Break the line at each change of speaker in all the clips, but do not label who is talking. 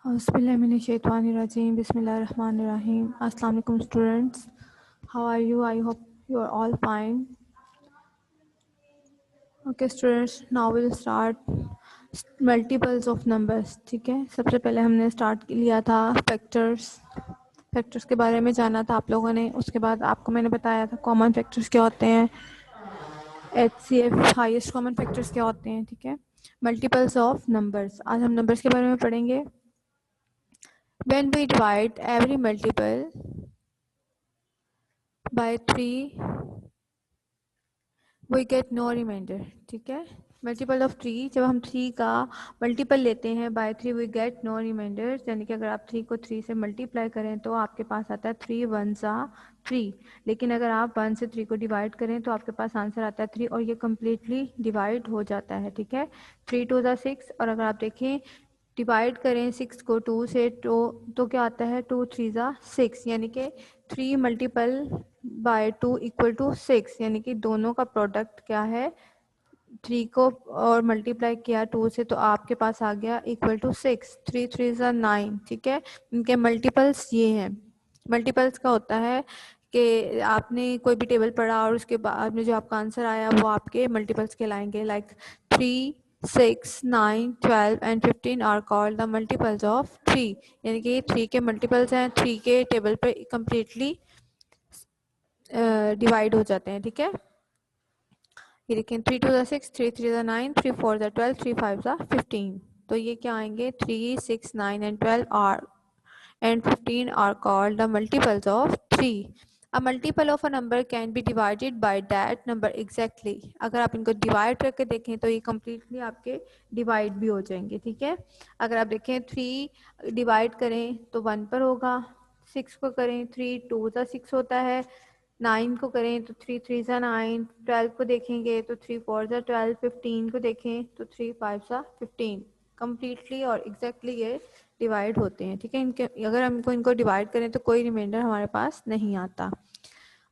Auzubillahiminash-shaytanir-rajeem. Bismillahir-rahmanir-rahim. Assalamu alaikum students. How are you? I hope you are all fine. Okay students, now we'll start multiples of numbers. ठीक है, सबसे पहले हमने start लिया था factors के बारे में जाना था आप लोगों ने। उसके बाद आपको मैंने बताया था कॉमन फैक्टर्स क्या होते हैं, HCF हाईएस्ट कॉमन फैक्टर्स क्या होते हैं। ठीक है, मल्टीपल्स ऑफ नंबर्स, आज हम नंबर्स के बारे में पढ़ेंगे। When we divide every multiple by 3 we get no remainder। ठीक है, मल्टीपल ऑफ 3, जब हम 3 का मल्टीपल लेते हैं by 3 we get no remainder. यानी कि अगर आप 3 को 3 से मल्टीप्लाई करें तो आपके पास आता है 3 1 सा 3, लेकिन अगर आप 1 से 3 को डिवाइड करें तो आपके पास आंसर आता है 3 और ये कम्प्लीटली डिवाइड हो जाता है। ठीक है, 3 2 ज़ा 6, और अगर आप देखें डिवाइड करें 6 को 2 से तो क्या आता है 2 3 ज़ा 6, यानी कि 3 मल्टीपल बाय 2 इक्वल टू 6, यानी कि दोनों का प्रोडक्ट क्या है 3 को और मल्टीप्लाई किया 2 से तो आपके पास आ गया इक्वल टू 6। 3 3 ज़ा 9। ठीक है, इनके मल्टीपल्स ये हैं। मल्टीपल्स का होता है कि आपने कोई भी टेबल पढ़ा और उसके बाद में जो आपका आंसर आया वो आपके मल्टीपल्स कहलाएंगे। Like 3 6 9 12 and 15 are called the multiples of 3, यानी कि 3 के मल्टीपल्स हैं, 3 के टेबल पे कम्प्लीटली डिवाइड हो जाते हैं। ठीक है, ये देखें 3 2 ज़ा 6, 3 3 ज़ा 9, 3 4 ज़ा 12, 3 5 ज़ा 15। तो ये क्या आएंगे 3 6 9 and 12 are and 15 are called the multiples of 3. A multiple of a number can be divided by that number exactly. अगर आप इनको डिवाइड करके देखें तो ये कम्प्लीटली आपके डिवाइड भी हो जाएंगे। ठीक है, अगर आप देखें 3 डिवाइड करें तो 1 पर होगा, 6 को करें 3 2 ज़ा 6 होता है, 9 को करें तो 3 3 ज़ा 9, 12 को देखेंगे तो 3 4 ज़ा 12, 15 को देखें तो 3 5 ज़ा 15। कम्प्लीटली और एग्जैक्टली ये डिवाइड होते हैं। ठीक है, इनके अगर हम इनको डिवाइड करें तो कोई रिमाइंडर हमारे पास नहीं आता।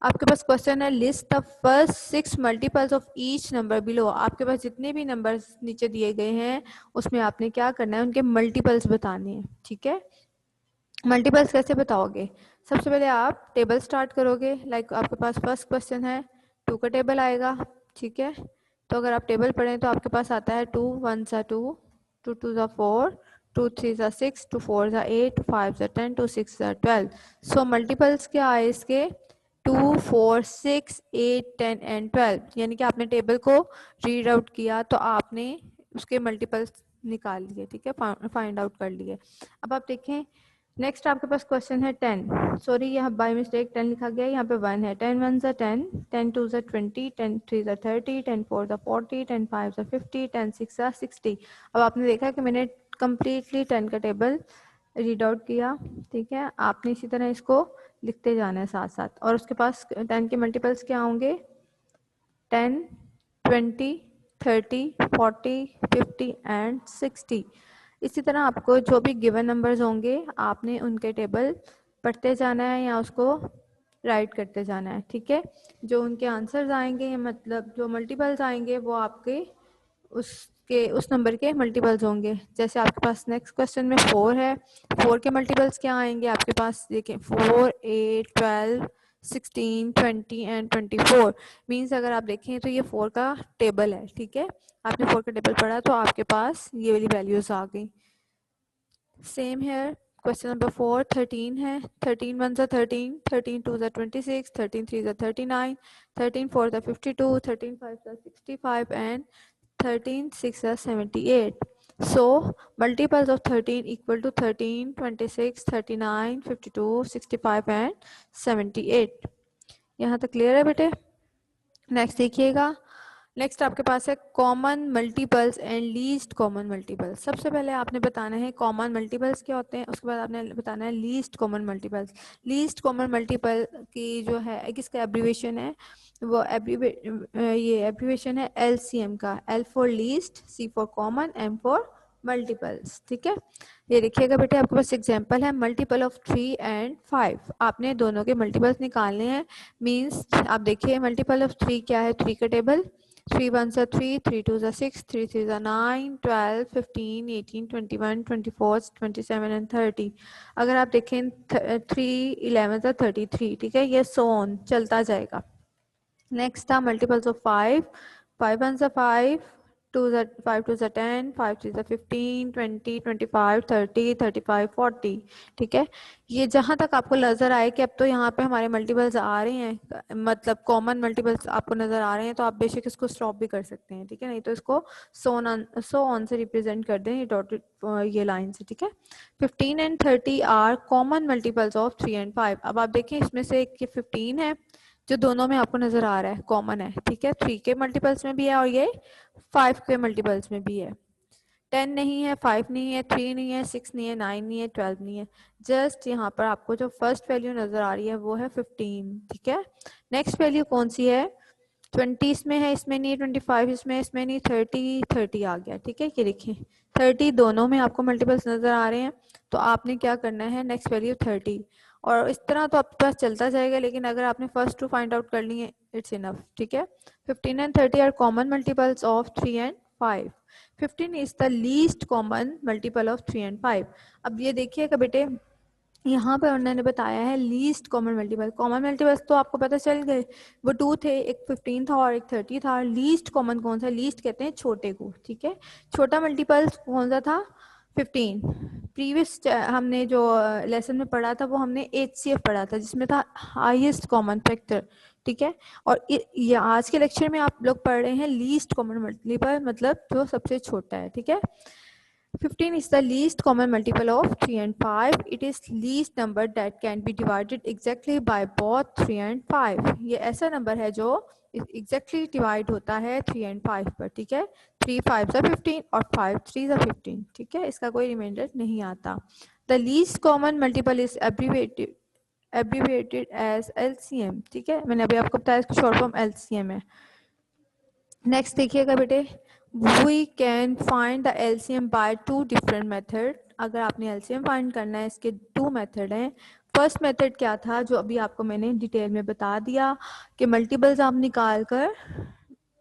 आपके पास क्वेश्चन है list the first 6 multiples of each number below. आपके पास जितने भी नंबर्स नीचे दिए गए हैं उसमें आपने क्या करना है, उनके मल्टीपल्स बताने हैं। ठीक है, मल्टीपल्स कैसे बताओगे, सबसे पहले आप टेबल स्टार्ट करोगे। लाइक आपके पास फर्स्ट क्वेश्चन है 2 का टेबल आएगा। ठीक है, तो अगर आप टेबल पढ़ें तो आपके पास आता है 2 1 सा 2, 2 2 ज़ा 4, 2 3 ज़ा 6, 2 4 ज़ा 8, 5 ज़ा 10, 2 6 ज़ा 12। सो मल्टीपल्स क्या आए इसके 2 4 6 8 10 एंड 12, यानी कि आपने टेबल को रीड आउट किया तो आपने उसके मल्टीपल्स निकाल लिए। ठीक है, फाइंड आउट कर लिए। अब आप देखें नेक्स्ट आपके पास क्वेश्चन है 10, सॉरी यहाँ बाय मिस्टेक 10 लिखा गया, यहाँ पे 1 है। 10 1 ज़ा 10, 10 2 ज़ा 20, 10 3 ज़ा 30, 10 4 ज़ा 40, 10 5 ज़ा 50, 10 6 ज़ा 60। अब आपने देखा कि मैंने कम्प्लीटली 10 का टेबल रीड आउट किया। ठीक है, आपने इसी तरह इसको लिखते जाना है साथ साथ। और उसके पास 10 के मल्टीपल्स क्या होंगे 10 20 30 40 50 एंड 60। इसी तरह आपको जो भी गिवन नंबर्स होंगे आपने उनके टेबल पढ़ते जाना है या उसको राइट करते जाना है। ठीक है, जो उनके आंसर्स आएंगे मतलब जो मल्टीपल्स आएंगे वो आपके उस नंबर के मल्टीपल्स होंगे। जैसे आपके पास नेक्स्ट क्वेश्चन में 4 है, 4 के मल्टीपल्स क्या आएंगे आपके पास, देखें 4 8 12 16 20 एंड 24। मीन्स अगर आप देखें तो ये 4 का टेबल है। ठीक है, आपने 4 का टेबल पढ़ा तो आपके पास ये वाली वैल्यूज आ गई। सेम है क्वेश्चन नंबर 4 13 है, 13 1 ज़ा 13, 13 2 ज़ा 26, 13 3 ज़ा 39, 13 4 ज़ा 52, 13 5 ज़ा 65 एंड 13 6 ज़ा 78। So multiples of 13 equal to 13 26 39 52 65 and 78। यहाँ तक क्लियर है बेटे। नेक्स्ट देखिएगा, नेक्स्ट आपके पास है common multiples and least common multiples. सबसे पहले आपने बताना है कॉमन मल्टीपल्स क्या होते हैं, उसके बाद आपने बताना है least common multiples. Least common multiple की जो है किसका एब्रीवेशन है, वो ये एब्रीवेशन है LCM का, L for least, C for common, M for multiples. ठीक है, ये देखिएगा बेटे आपके पास एग्जांपल है मल्टीपल ऑफ 3 एंड 5। आपने दोनों के मल्टीपल्स निकालने हैं। मींस आप देखिए मल्टीपल ऑफ 3 क्या है, 3 का table 3 1s are 3, 3 2s are 6, 3 3s are 9, 12, 15, 18, 21, 24, 27 and 30. अगर आप देखें 3 11 are 33, ठीक है, ये so on चलता जाएगा. Next था multiples of 5. 5 1s are 5, 5 2s are 10, 5 3s are 15, 20, 25, 30, 35, 40. ठीक है, ये जहाँ तक आपको नज़र आए कि अब तो यहाँ पे हमारे मल्टीपल्स आ रहे हैं, मतलब कॉमन मल्टीपल्स आपको नज़र आ रहे हैं, तो आप बेशक इसको स्टॉप भी कर सकते हैं. ठीक है, नहीं तो इसको सो ऑन से रिप्रेजेंट कर दें, ये डॉटेड ये लाइन से. ठीक है, 15 and 30 are common multiples of 3 and 5. अब आप देखें इसमें से एक 15 है जो दोनों में आपको नजर आ रहा है, कॉमन है. ठीक है, 3 के मल्टीपल्स में भी है और ये 5 के मल्टीपल्स में भी है. 10 नहीं है, 5 नहीं है, 3 नहीं है, 6 नहीं है, 9 नहीं है, 12 नहीं है. जस्ट यहाँ पर आपको जो फर्स्ट वैल्यू नजर आ रही है वो है 15. ठीक है, नेक्स्ट वैल्यू कौन सी है? 20 इसमें है, इसमें नहीं है. 25 इसमें नहीं. 30 आ गया. ठीक है, ये देखिए 30 दोनों में आपको मल्टीपल्स नजर आ रहे हैं, तो आपने क्या करना है, नेक्स्ट वैल्यू 30. और इस तरह तो आपके पास चलता जाएगा, लेकिन अगर आपने फर्स्ट टू फाइंड आउट कर लिए इट्स इनफ. ठीक है, 15 and 30 are common multiples of 3 and 5. 15 is the least common multiple of 3 and 5. अब ये देखिएगा बेटे, यहाँ पर उन्होंने बताया है least common multiple. Common multiples तो आपको पता चल गए, वो 2 थे, एक 15 था और एक 30 था. लीस्ट कॉमन कौन सा? लीस्ट कहते हैं छोटे को. ठीक है, छोटा मल्टीपल कौन सा था? 15. प्रीवियस हमने जो लेसन में पढ़ा था वो हमने HCF पढ़ा था, जिसमें था हाईएस्ट कॉमन फैक्टर. ठीक है, और ये आज के लेक्चर में आप लोग पढ़ रहे हैं लीस्ट कॉमन मल्टीपल, मतलब जो सबसे छोटा है. ठीक है, 15 is the least common multiple of 3 and 5. It is least number that can be divided exactly by both 3 and 5. ये ऐसा नंबर है जो exactly divide होता है 3 and 5 पर. ठीक है, 3 5s are 15 और 5 3s are 15. ठीक है, इसका कोई रिमाइंडर नहीं आता. The least common multiple is abbreviated as LCM. ठीक है, मैंने अभी आपको बताया इसकी शॉर्ट फॉर्म LCM है. नेक्स्ट देखिएगा बेटे, we can find the LCM by 2 different method. अगर आपने LCM फाइंड करना है, इसके 2 मेथड हैं. फर्स्ट मेथड क्या था, जो अभी आपको मैंने डिटेल में बता दिया कि मल्टीपल्स आप निकाल कर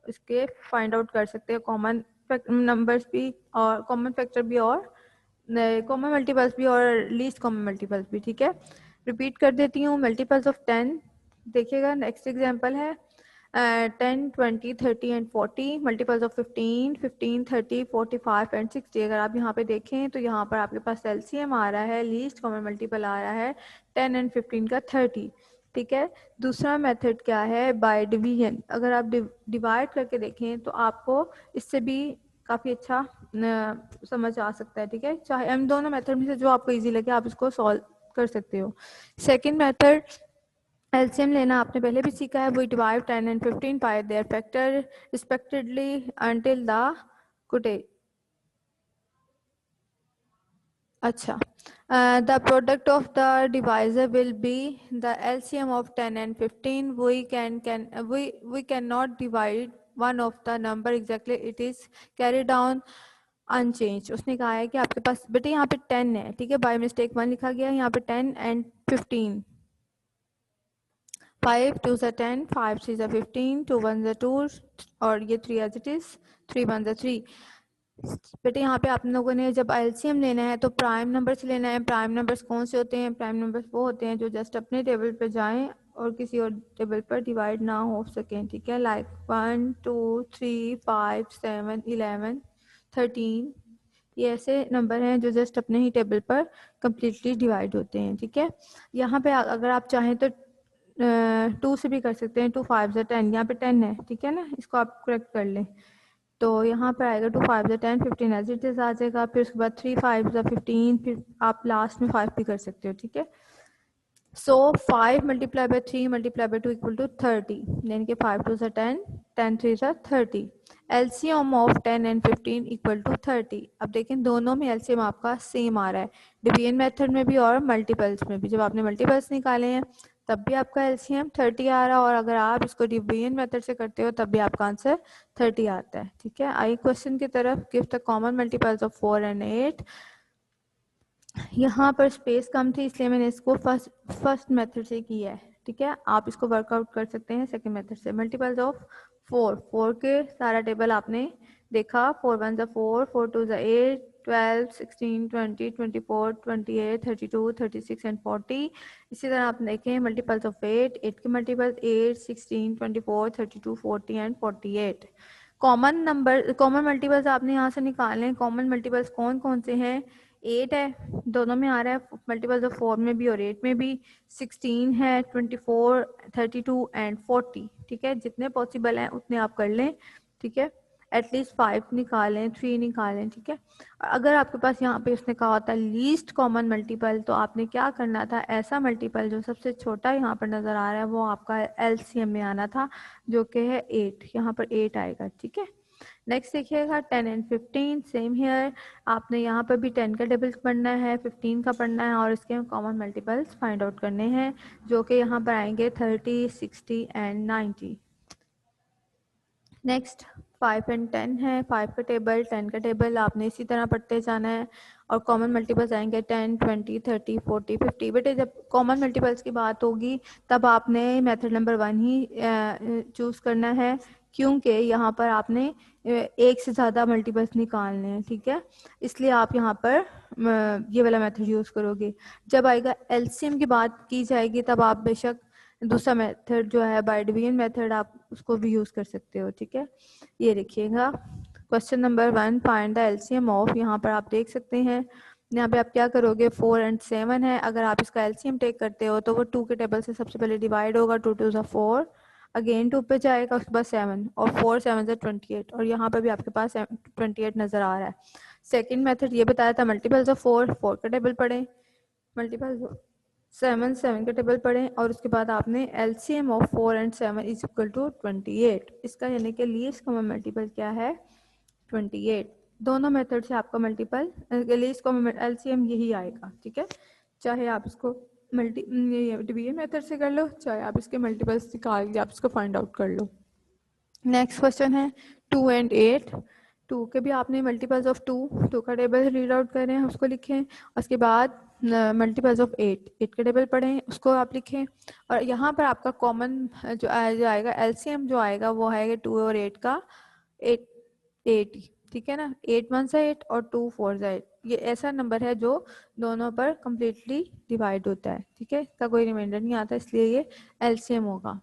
इसके फाइंड आउट कर सकते हैं, कॉमन नंबर्स भी और कॉमन फैक्टर भी और कॉमन मल्टीपल्स भी और लीस्ट कॉमन मल्टीपल्स भी. ठीक है, रिपीट कर देती हूँ. मल्टीपल्स ऑफ 10 देखिएगा, नेक्स्ट एग्जांपल है 10 20 30 एंड 40. Multiples of 15 15 30 45 and 60. अगर आप यहाँ पे देखें तो यहाँ पर आपके पास LCM आ रहा है, लीस्ट कॉमन मल्टीपल आ रहा है 10 एंड 15 का 30. ठीक है, दूसरा मेथड क्या है, बाय डिवीजन. अगर आप डिवाइड करके देखें तो आपको इससे भी काफ़ी अच्छा समझ आ सकता है. ठीक है, चाहे इन दोनों मेथड में से जो आपको इजी लगे आप इसको सॉल्व कर सकते हो. सेकेंड मेथड LCM लेना आपने पहले भी सीखा है. We divide 10 and 15 by their factor respectively until the कुटे. अच्छा, the product of the divisor will be the LCM of 10 and 15. We cannot divide one of the number exactly, it is carried down unchanged. उसने कहा है कि आपके पास बेटे यहाँ पे 10 है. ठीक है, बाय मिस्टेक 1 लिखा गया, यहाँ पे 10 and 15. 5 2s are 10, 5 3s are 15, 2 1s are 2 और ये 3 as it is, 3 1s are 3. बेटे यहाँ पे आप लोगों ने जब LCM लेना है तो प्राइम नंबर से लेना है. प्राइम नंबर्स कौन से होते हैं? प्राइम नंबर्स वो होते हैं जो जस्ट अपने टेबल पे जाएं और किसी और टेबल पर डिवाइड ना हो सकें. ठीक है, लाइक 1 2 3 5 7 11 13. ये ऐसे नंबर हैं जो जस्ट अपने ही टेबल पर कम्प्लीटली डिवाइड होते हैं. ठीक है, यहाँ पे अगर आप चाहें तो 2 से भी कर सकते हैं. 2 5s are 10, यहाँ पे 10 है. ठीक है ना, इसको आप करेक्ट कर लें तो यहाँ पर आएगा 2 5s are 10, 15 as it is आ जाएगा. फिर उसके बाद 3 5s are 15, फिर आप लास्ट में 5 भी कर सकते हो. ठीक है, so 5 multiply by 3 multiply by 2 equal to 30. यानी कि 5 2s are 10, 10 3s are 30. LCM of 10 and 15 equal to 30. अब देखें दोनों में LCM आपका सेम आ रहा है, डिवीजन मेथड में भी और मल्टीपल्स में भी. जब आपने मल्टीपल्स निकाले हैं तब भी आपका LCM 30 आ रहा है, और अगर आप इसको डिवीजन मेथड से करते हो तब भी आपका आंसर 30 आता है. ठीक है, आइए क्वेश्चन की तरफ. Give the common multiples of 4 and 8. यहाँ पर स्पेस कम थी इसलिए मैंने इसको फर्स्ट मेथड से किया है. ठीक है, आप इसको वर्कआउट कर सकते हैं सेकंड मेथड से. मल्टीपल्स ऑफ 4 के सारा टेबल आपने देखा, 4 1 4, 4 2 8, 12 16 20 24 28 32 36 एंड 40। इसी तरह आप देखें मल्टीपल्स ऑफ 8 के multiples 8 16 24 32 40 and 48। Common number, common multiples आपने यहाँ से निकालने हैं। कॉमन मल्टीपल्स कौन कौन से हैं? 8 है, दोनों में आ रहा है, मल्टीपल्स ऑफ 4 में भी और 8 में भी। 16 है, 24 32 एंड 40। ठीक है, जितने पॉसिबल हैं उतने आप कर लें। ठीक है, एटलीस्ट 5 निकालें, 3 निकालें। ठीक है, अगर आपके पास यहाँ पे उसने कहा होता लीस्ट कॉमन मल्टीपल, तो आपने क्या करना था, ऐसा मल्टीपल जो सबसे छोटा यहाँ पर नज़र आ रहा है वो आपका एलसीएम में आना था, जो कि है 8। यहाँ पर 8 आएगा। ठीक है, नेक्स्ट देखिएगा 10 एंड 15, सेम हियर। आपने यहाँ पर भी 10 का टेबल पढ़ना है, 15 का पढ़ना है और इसके कॉमन मल्टीपल्स फाइंड आउट करने हैं, जो कि यहाँ पर आएंगे 30 60 एंड 90। नेक्स्ट 5 एंड 10 है, 5 का टेबल 10 का टेबल आपने इसी तरह पढ़ते जाना है और कॉमन मल्टीपल्स आएंगे 10 20 30 40 50। बेटे जब कॉमन मल्टीपल्स की बात होगी तब आपने मेथड नंबर 1 ही चूज़ करना है, क्योंकि यहाँ पर आपने एक से ज़्यादा मल्टीपल्स निकालने हैं। ठीक है, इसलिए आप यहाँ पर ये वाला मेथड यूज़ करोगे। जब आएगा एलसीएम की बात की जाएगी तब आप बेशक दूसरा मेथड जो है बाय डिवीजन मेथड, आप उसको भी यूज़ कर सकते हो। ठीक है, ये देखिएगा question number 1, find the LCM of. यहाँ पर आप देख सकते हैं, यहाँ पे आप क्या करोगे, 4 एंड 7 है। अगर आप इसका एलसीएम टेक करते हो तो वो 2 के टेबल से सबसे पहले डिवाइड होगा, 2 2 4, अगेन 2 पे जाएगा, उसके बाद 7 और 4 7 से 28, और यहाँ पर भी आपके पास 28 नज़र आ रहा है। सेकेंड मेथड ये बताया था मल्टीपल्स ऑफ 4 का टेबल पढ़ें, मल्टीपल्स ऑफ 7 का टेबल पढ़ें, और उसके बाद आपने LCM of 4 and 7 is equal to 28। इसका यानी कि लीस्ट कॉमन मल्टीपल क्या है, 28। दोनों मेथड से आपका मल्टीपल लीस्ट कॉमन एलसीएम यही आएगा। ठीक है, चाहे आप इसको डिवीजन मेथड से कर लो, चाहे आप इसके मल्टीपल्स निकाल के आप इसको फाइंड आउट कर लो। नेक्स्ट क्वेश्चन है 2 एंड 8। 2 के भी आपने मल्टीपल्स ऑफ 2 का टेबल रीड आउट करें, उसको लिखें। उसके बाद मल्टीपल्स ऑफ 8 का टेबल पढ़ें, उसको आप लिखें। और यहाँ पर आपका कॉमन जो आएगा एलसीएम जो आएगा वो आएगा 2 और 8 का 8। ठीक है ना, 8 1 से 8 और 2 4 से 8। ये ऐसा नंबर है जो दोनों पर कम्प्लीटली डिवाइड होता है। ठीक है, इसका कोई रिमाइंडर नहीं आता, इसलिए ये एलसीएम होगा।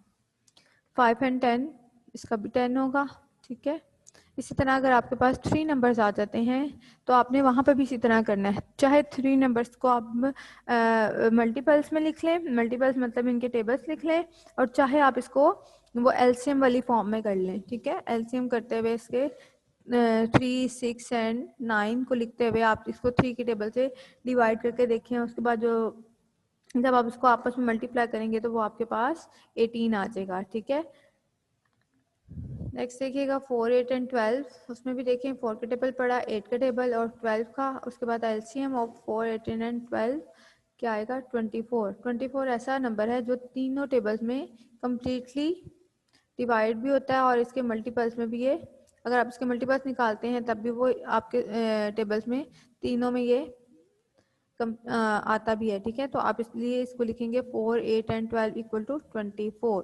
5 एंड 10, इसका भी 10 होगा। ठीक है, इसी तरह अगर आपके पास 3 नंबर्स आ जाते हैं तो आपने वहाँ पर भी इसी तरह करना है। चाहे 3 नंबर्स को आप मल्टीपल्स में लिख लें, मल्टीपल्स मतलब इनके टेबल्स लिख लें, और चाहे आप इसको वो एलसीएम वाली फॉर्म में कर लें। ठीक है, एलसीएम करते हुए इसके 3 6 एंड 9 को लिखते हुए आप इसको 3 के टेबल से डिवाइड करके देखें। उसके बाद जो जब आप इसको आपस में मल्टीप्लाई करेंगे तो वो आपके पास 18 आ जाएगा। ठीक है, नेक्स्ट देखिएगा 4 8 एंड 12। उसमें भी देखें 4 का टेबल पड़ा, 8 का टेबल और 12 का। उसके बाद एलसीएम ऑफ 4 18 एंड 12 क्या आएगा, 24। 24 ऐसा नंबर है जो तीनों टेबल्स में कम्प्लीटली डिवाइड भी होता है और इसके मल्टीपल्स में भी ये, अगर आप इसके मल्टीपल्स निकालते हैं तब भी वो आपके टेबल्स में तीनों में ये आता भी है। ठीक है, तो आप इसलिए इसको लिखेंगे 4 8 एंड 12 इक्वल टू 24।